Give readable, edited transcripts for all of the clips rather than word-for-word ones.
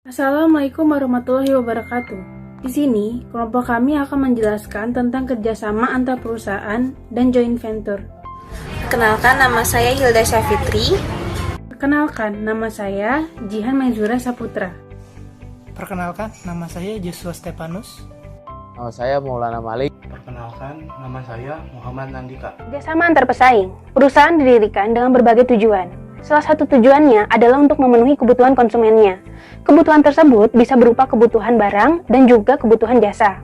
Assalamualaikum warahmatullahi wabarakatuh. Di sini, kelompok kami akan menjelaskan tentang kerjasama antar perusahaan dan joint venture. Kenalkan, nama saya Hilda Syafitri. Perkenalkan, nama saya Jihan Maizura Saputra. Perkenalkan, nama saya Joshua Stepanus. Nama saya Maulana Malik. Perkenalkan, nama saya Muhammad Nandika. Kerjasama antar pesaing. Perusahaan didirikan dengan berbagai tujuan. Salah satu tujuannya adalah untuk memenuhi kebutuhan konsumennya. Kebutuhan tersebut bisa berupa kebutuhan barang dan juga kebutuhan jasa.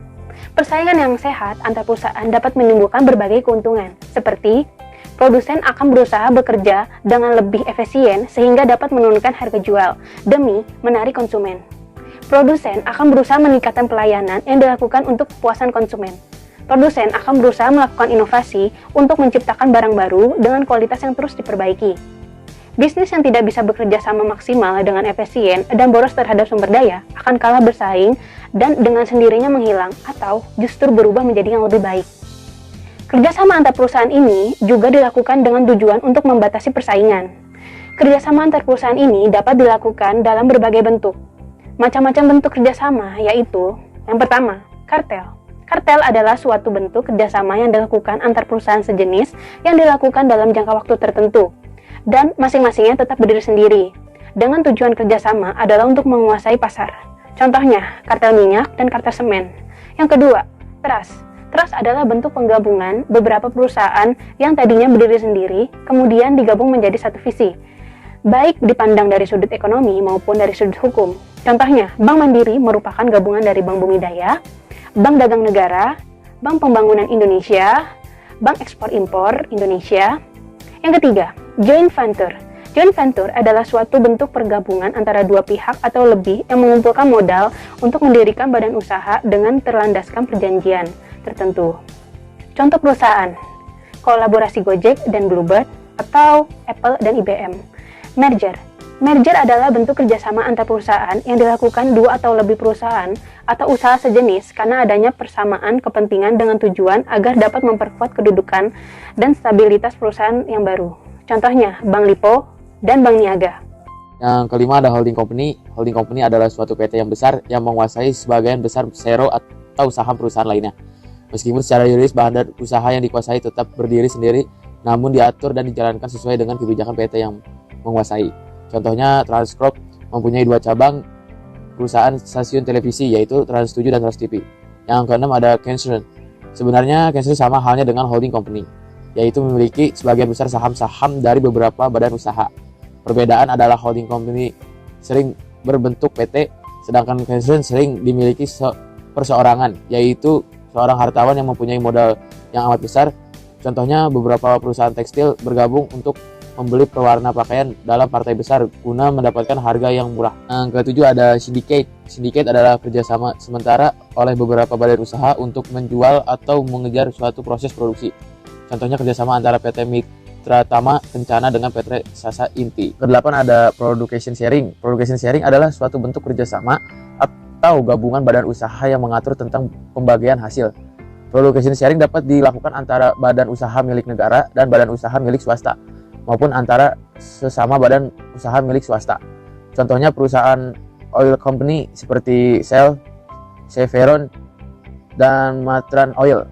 Persaingan yang sehat antar perusahaan dapat menimbulkan berbagai keuntungan, seperti produsen akan berusaha bekerja dengan lebih efisien sehingga dapat menurunkan harga jual demi menarik konsumen. Produsen akan berusaha meningkatkan pelayanan yang dilakukan untuk kepuasan konsumen. Produsen akan berusaha melakukan inovasi untuk menciptakan barang baru dengan kualitas yang terus diperbaiki. Bisnis yang tidak bisa bekerja sama maksimal dengan efisien dan boros terhadap sumber daya akan kalah bersaing dan dengan sendirinya menghilang atau justru berubah menjadi yang lebih baik. Kerjasama antar perusahaan ini juga dilakukan dengan tujuan untuk membatasi persaingan. Kerjasama antar perusahaan ini dapat dilakukan dalam berbagai bentuk. Macam-macam bentuk kerjasama yaitu, yang pertama, kartel. Kartel adalah suatu bentuk kerjasama yang dilakukan antar perusahaan sejenis yang dilakukan dalam jangka waktu tertentu, dan masing-masingnya tetap berdiri sendiri. Dengan tujuan kerjasama adalah untuk menguasai pasar. Contohnya, kartel minyak dan kartel semen. Yang kedua, trust. Trust adalah bentuk penggabungan beberapa perusahaan yang tadinya berdiri sendiri, kemudian digabung menjadi satu visi, baik dipandang dari sudut ekonomi maupun dari sudut hukum. Contohnya, Bank Mandiri merupakan gabungan dari Bank Bumi Daya, Bank Dagang Negara, Bank Pembangunan Indonesia, Bank Ekspor Impor Indonesia. Yang ketiga, joint venture. Joint venture adalah suatu bentuk pergabungan antara dua pihak atau lebih yang mengumpulkan modal untuk mendirikan badan usaha dengan terlandaskan perjanjian tertentu. Contoh perusahaan, kolaborasi Gojek dan Bluebird atau Apple dan IBM. Merger. Merger adalah bentuk kerjasama antar perusahaan yang dilakukan dua atau lebih perusahaan atau usaha sejenis karena adanya persamaan kepentingan dengan tujuan agar dapat memperkuat kedudukan dan stabilitas perusahaan yang baru. Contohnya, Bank Lipo dan Bank Niaga. Yang kelima ada holding company. Holding company adalah suatu PT yang besar yang menguasai sebagian besar share atau saham perusahaan lainnya. Meskipun secara yuridis badan usaha yang dikuasai tetap berdiri sendiri, namun diatur dan dijalankan sesuai dengan kebijakan PT yang menguasai. Contohnya, Transcorp mempunyai dua cabang perusahaan stasiun televisi, yaitu Trans7 dan Trans TV. Yang keenam ada concern. Sebenarnya concern sama halnya dengan holding company, yaitu memiliki sebagian besar saham-saham dari beberapa badan usaha. Perbedaan adalah holding company sering berbentuk PT, sedangkan concern sering dimiliki perseorangan, yaitu seorang hartawan yang mempunyai modal yang amat besar. Contohnya, beberapa perusahaan tekstil bergabung untuk membeli pewarna pakaian dalam partai besar guna mendapatkan harga yang murah. Yang ketujuh ada syndicate. Syndicate adalah kerjasama sementara oleh beberapa badan usaha untuk menjual atau mengejar suatu proses produksi. Contohnya kerjasama antara PT Mitra Tama Kencana dengan PT Sasa Inti. Kedelapan ada production sharing. Production sharing adalah suatu bentuk kerjasama atau gabungan badan usaha yang mengatur tentang pembagian hasil. Production sharing dapat dilakukan antara badan usaha milik negara dan badan usaha milik swasta, maupun antara sesama badan usaha milik swasta. Contohnya perusahaan oil company seperti Shell, Chevron, dan Matran Oil.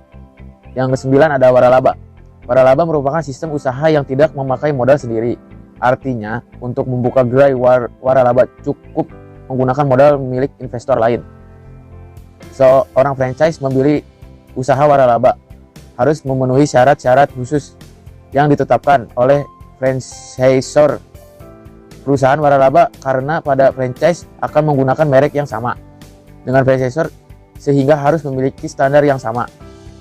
Yang kesembilan ada waralaba. Waralaba merupakan sistem usaha yang tidak memakai modal sendiri. Artinya, untuk membuka gerai waralaba cukup menggunakan modal milik investor lain. Seorang franchise membeli usaha waralaba harus memenuhi syarat-syarat khusus yang ditetapkan oleh franchisor perusahaan waralaba karena pada franchise akan menggunakan merek yang sama dengan franchisor sehingga harus memiliki standar yang sama.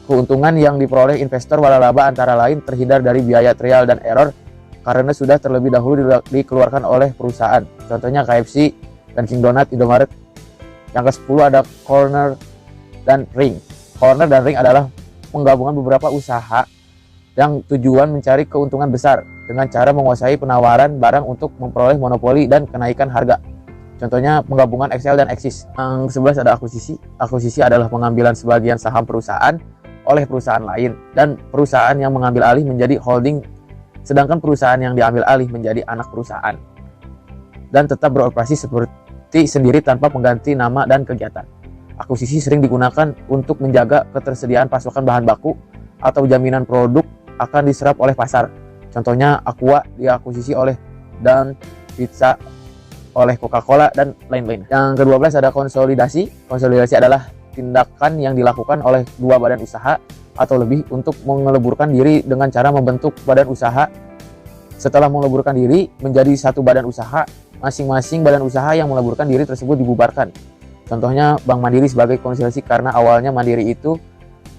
Keuntungan yang diperoleh investor waralaba antara lain terhindar dari biaya trial dan error karena sudah terlebih dahulu dikeluarkan oleh perusahaan. Contohnya KFC, Dunkin Donut, Indomaret. Yang ke-10 ada corner dan ring. Corner dan ring adalah penggabungan beberapa usaha yang tujuan mencari keuntungan besar dengan cara menguasai penawaran barang untuk memperoleh monopoli dan kenaikan harga. Contohnya penggabungan Excel dan Axis. Yang ke-11 ada akuisisi. Akuisisi adalah pengambilan sebagian saham perusahaan oleh perusahaan lain dan perusahaan yang mengambil alih menjadi holding, sedangkan perusahaan yang diambil alih menjadi anak perusahaan dan tetap beroperasi seperti seperti sendiri tanpa mengganti nama dan kegiatan. Akuisisi sering digunakan untuk menjaga ketersediaan pasokan bahan baku atau jaminan produk akan diserap oleh pasar. Contohnya Aqua diakuisisi oleh dan Pizza oleh Coca-Cola dan lain-lain. Yang ke-12 ada konsolidasi. Konsolidasi adalah tindakan yang dilakukan oleh dua badan usaha atau lebih untuk mengeleburkan diri dengan cara membentuk badan usaha. Setelah meleburkan diri menjadi satu badan usaha, masing-masing badan usaha yang meleburkan diri tersebut dibubarkan. Contohnya Bank Mandiri sebagai konsolidasi karena awalnya Mandiri itu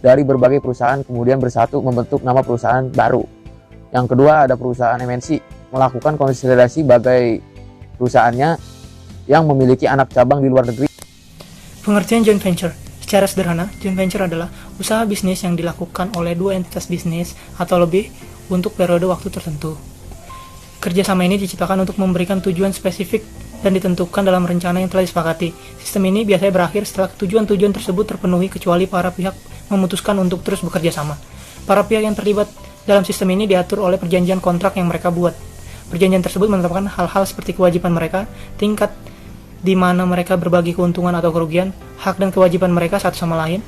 dari berbagai perusahaan kemudian bersatu membentuk nama perusahaan baru. Yang kedua ada perusahaan MNC, melakukan konsolidasi sebagai perusahaannya yang memiliki anak cabang di luar negeri. Pengertian joint venture. Secara sederhana, joint venture adalah usaha bisnis yang dilakukan oleh dua entitas bisnis atau lebih untuk periode waktu tertentu. Kerjasama ini diciptakan untuk memberikan tujuan spesifik dan ditentukan dalam rencana yang telah disepakati. Sistem ini biasanya berakhir setelah tujuan-tujuan tersebut terpenuhi kecuali para pihak memutuskan untuk terus bekerja sama. Para pihak yang terlibat dalam sistem ini diatur oleh perjanjian kontrak yang mereka buat. Perjanjian tersebut menetapkan hal-hal seperti kewajiban mereka, tingkat di mana mereka berbagi keuntungan atau kerugian, hak dan kewajiban mereka satu sama lain.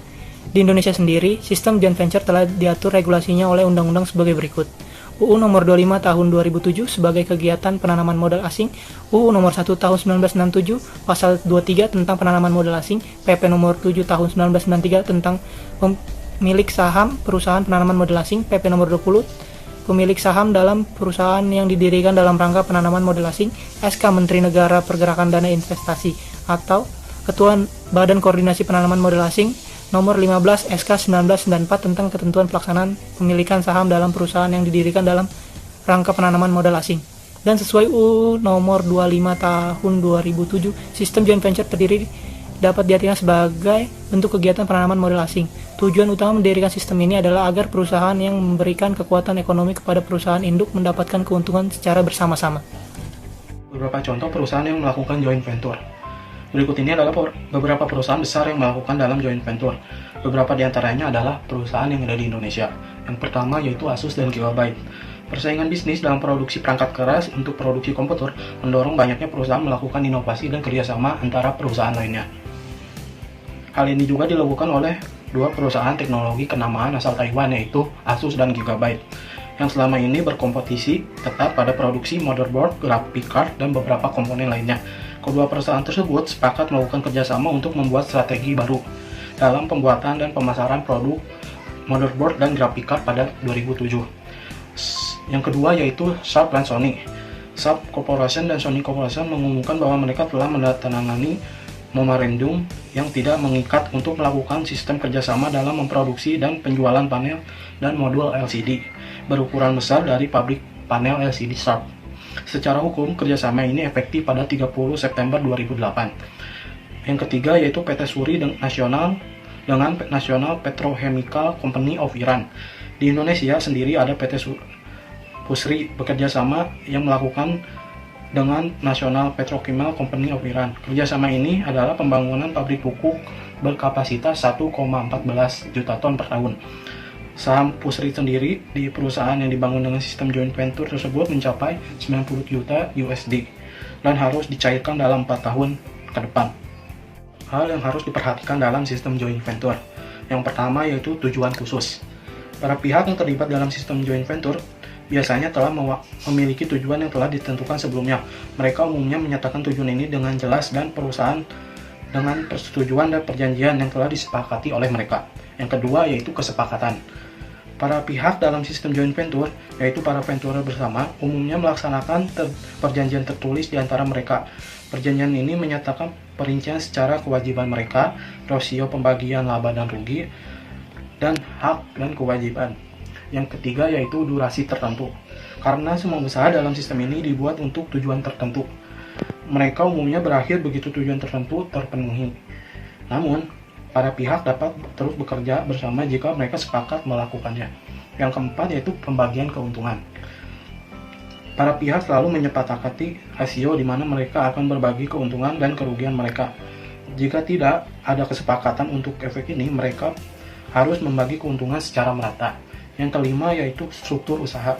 Di Indonesia sendiri, sistem joint venture telah diatur regulasinya oleh undang-undang sebagai berikut. UU Nomor 25 Tahun 2007 sebagai kegiatan penanaman modal asing, UU Nomor 1 Tahun 1967 Pasal 23 tentang penanaman modal asing, PP Nomor 7 Tahun 1993 tentang pemilik saham perusahaan penanaman modal asing, PP Nomor 20 pemilik saham dalam perusahaan yang didirikan dalam rangka penanaman modal asing, SK Menteri Negara Pergerakan Dana Investasi atau Ketua Badan Koordinasi Penanaman Modal Asing Nomor 15 SK 1994 tentang ketentuan pelaksanaan pemilikan saham dalam perusahaan yang didirikan dalam rangka penanaman modal asing. Dan sesuai UU Nomor 25 Tahun 2007, sistem joint venture terdiri dapat diartikan sebagai bentuk kegiatan penanaman modal asing. Tujuan utama mendirikan sistem ini adalah agar perusahaan yang memberikan kekuatan ekonomi kepada perusahaan induk mendapatkan keuntungan secara bersama-sama. Beberapa contoh perusahaan yang melakukan joint venture. Berikut ini adalah beberapa perusahaan besar yang melakukan dalam joint venture. Beberapa di antaranya adalah perusahaan yang ada di Indonesia. Yang pertama yaitu Asus dan Gigabyte. Persaingan bisnis dalam produksi perangkat keras untuk produksi komputer mendorong banyaknya perusahaan melakukan inovasi dan kerjasama antara perusahaan lainnya. Hal ini juga dilakukan oleh dua perusahaan teknologi kenamaan asal Taiwan yaitu Asus dan Gigabyte yang selama ini berkompetisi ketat pada produksi motherboard, graphic card, dan beberapa komponen lainnya. Kedua perusahaan tersebut sepakat melakukan kerjasama untuk membuat strategi baru dalam pembuatan dan pemasaran produk motherboard dan graphic card pada 2007. Yang kedua yaitu Sharp dan Sony. Sharp Corporation dan Sony Corporation mengumumkan bahwa mereka telah menandatangani memorandum yang tidak mengikat untuk melakukan sistem kerjasama dalam memproduksi dan penjualan panel dan modul LCD berukuran besar dari pabrik panel LCD Sharp. Secara hukum, kerjasama ini efektif pada 30 September 2008. Yang ketiga yaitu PT Suri dengan National Petrochemical Company of Iran. Di Indonesia sendiri ada PT Pusri bekerja sama yang melakukan dengan National Petrochemical Company of Iran. Kerjasama ini adalah pembangunan pabrik pupuk berkapasitas 1,14 juta ton per tahun. Saham Pusri sendiri di perusahaan yang dibangun dengan sistem joint venture tersebut mencapai 90 juta USD dan harus dicairkan dalam 4 tahun ke depan. Hal yang harus diperhatikan dalam sistem joint venture. Yang pertama yaitu tujuan khusus. Para pihak yang terlibat dalam sistem joint venture biasanya telah memiliki tujuan yang telah ditentukan sebelumnya. Mereka umumnya menyatakan tujuan ini dengan jelas dan perusahaan dengan persetujuan dan perjanjian yang telah disepakati oleh mereka. Yang kedua yaitu kesepakatan. Para pihak dalam sistem joint venture, yaitu para venturer bersama, umumnya melaksanakan perjanjian tertulis di antara mereka. Perjanjian ini menyatakan perincian secara kewajiban mereka, rasio pembagian laba dan rugi, dan hak dan kewajiban. Yang ketiga yaitu durasi tertentu. Karena semua usaha dalam sistem ini dibuat untuk tujuan tertentu. Mereka umumnya berakhir begitu tujuan tertentu terpenuhi. Namun, para pihak dapat terus bekerja bersama jika mereka sepakat melakukannya. Yang keempat yaitu pembagian keuntungan. Para pihak selalu menyepakati rasio di mana mereka akan berbagi keuntungan dan kerugian mereka. Jika tidak ada kesepakatan untuk efek ini, mereka harus membagi keuntungan secara merata. Yang kelima yaitu struktur usaha.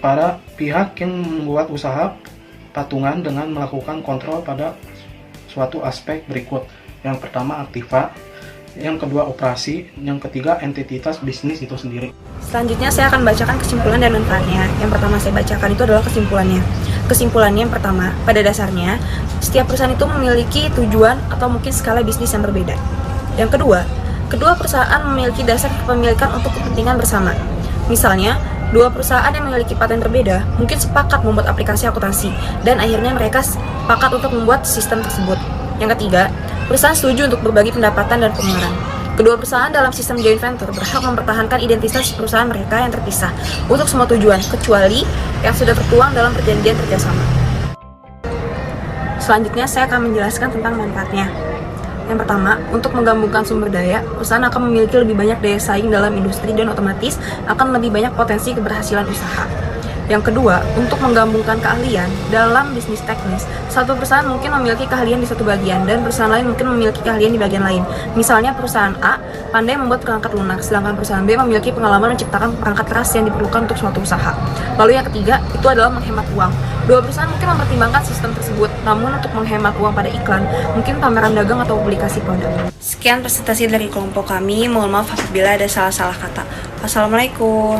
Para pihak yang membuat usaha patungan dengan melakukan kontrol pada suatu aspek berikut. Yang pertama aktiva, yang kedua operasi, yang ketiga entitas bisnis itu sendiri. Selanjutnya saya akan bacakan kesimpulan dan manfaatnya. Yang pertama saya bacakan itu adalah kesimpulannya. Kesimpulannya yang pertama, pada dasarnya setiap perusahaan itu memiliki tujuan atau mungkin skala bisnis yang berbeda. Yang kedua, kedua perusahaan memiliki dasar kepemilikan untuk kepentingan bersama. Misalnya, dua perusahaan yang memiliki paten berbeda mungkin sepakat membuat aplikasi akuntansi dan akhirnya mereka sepakat untuk membuat sistem tersebut. Yang ketiga, perusahaan setuju untuk berbagi pendapatan dan pengeluaran. Kedua perusahaan dalam sistem joint venture berhak mempertahankan identitas perusahaan mereka yang terpisah untuk semua tujuan, kecuali yang sudah tertuang dalam perjanjian kerjasama. Selanjutnya, saya akan menjelaskan tentang manfaatnya. Yang pertama, untuk menggabungkan sumber daya, perusahaan akan memiliki lebih banyak daya saing dalam industri dan otomatis akan lebih banyak potensi keberhasilan usaha. Yang kedua, untuk menggabungkan keahlian dalam bisnis teknis, satu perusahaan mungkin memiliki keahlian di satu bagian dan perusahaan lain mungkin memiliki keahlian di bagian lain. Misalnya perusahaan A pandai membuat perangkat lunak, sedangkan perusahaan B memiliki pengalaman menciptakan perangkat keras yang diperlukan untuk suatu usaha. Lalu yang ketiga, itu adalah menghemat uang. Dua perusahaan mungkin mempertimbangkan sistem tersebut, namun untuk menghemat uang pada iklan, mungkin pameran dagang atau publikasi produk. Sekian presentasi dari kelompok kami, mohon maaf apabila ada salah-salah kata. Wassalamualaikum.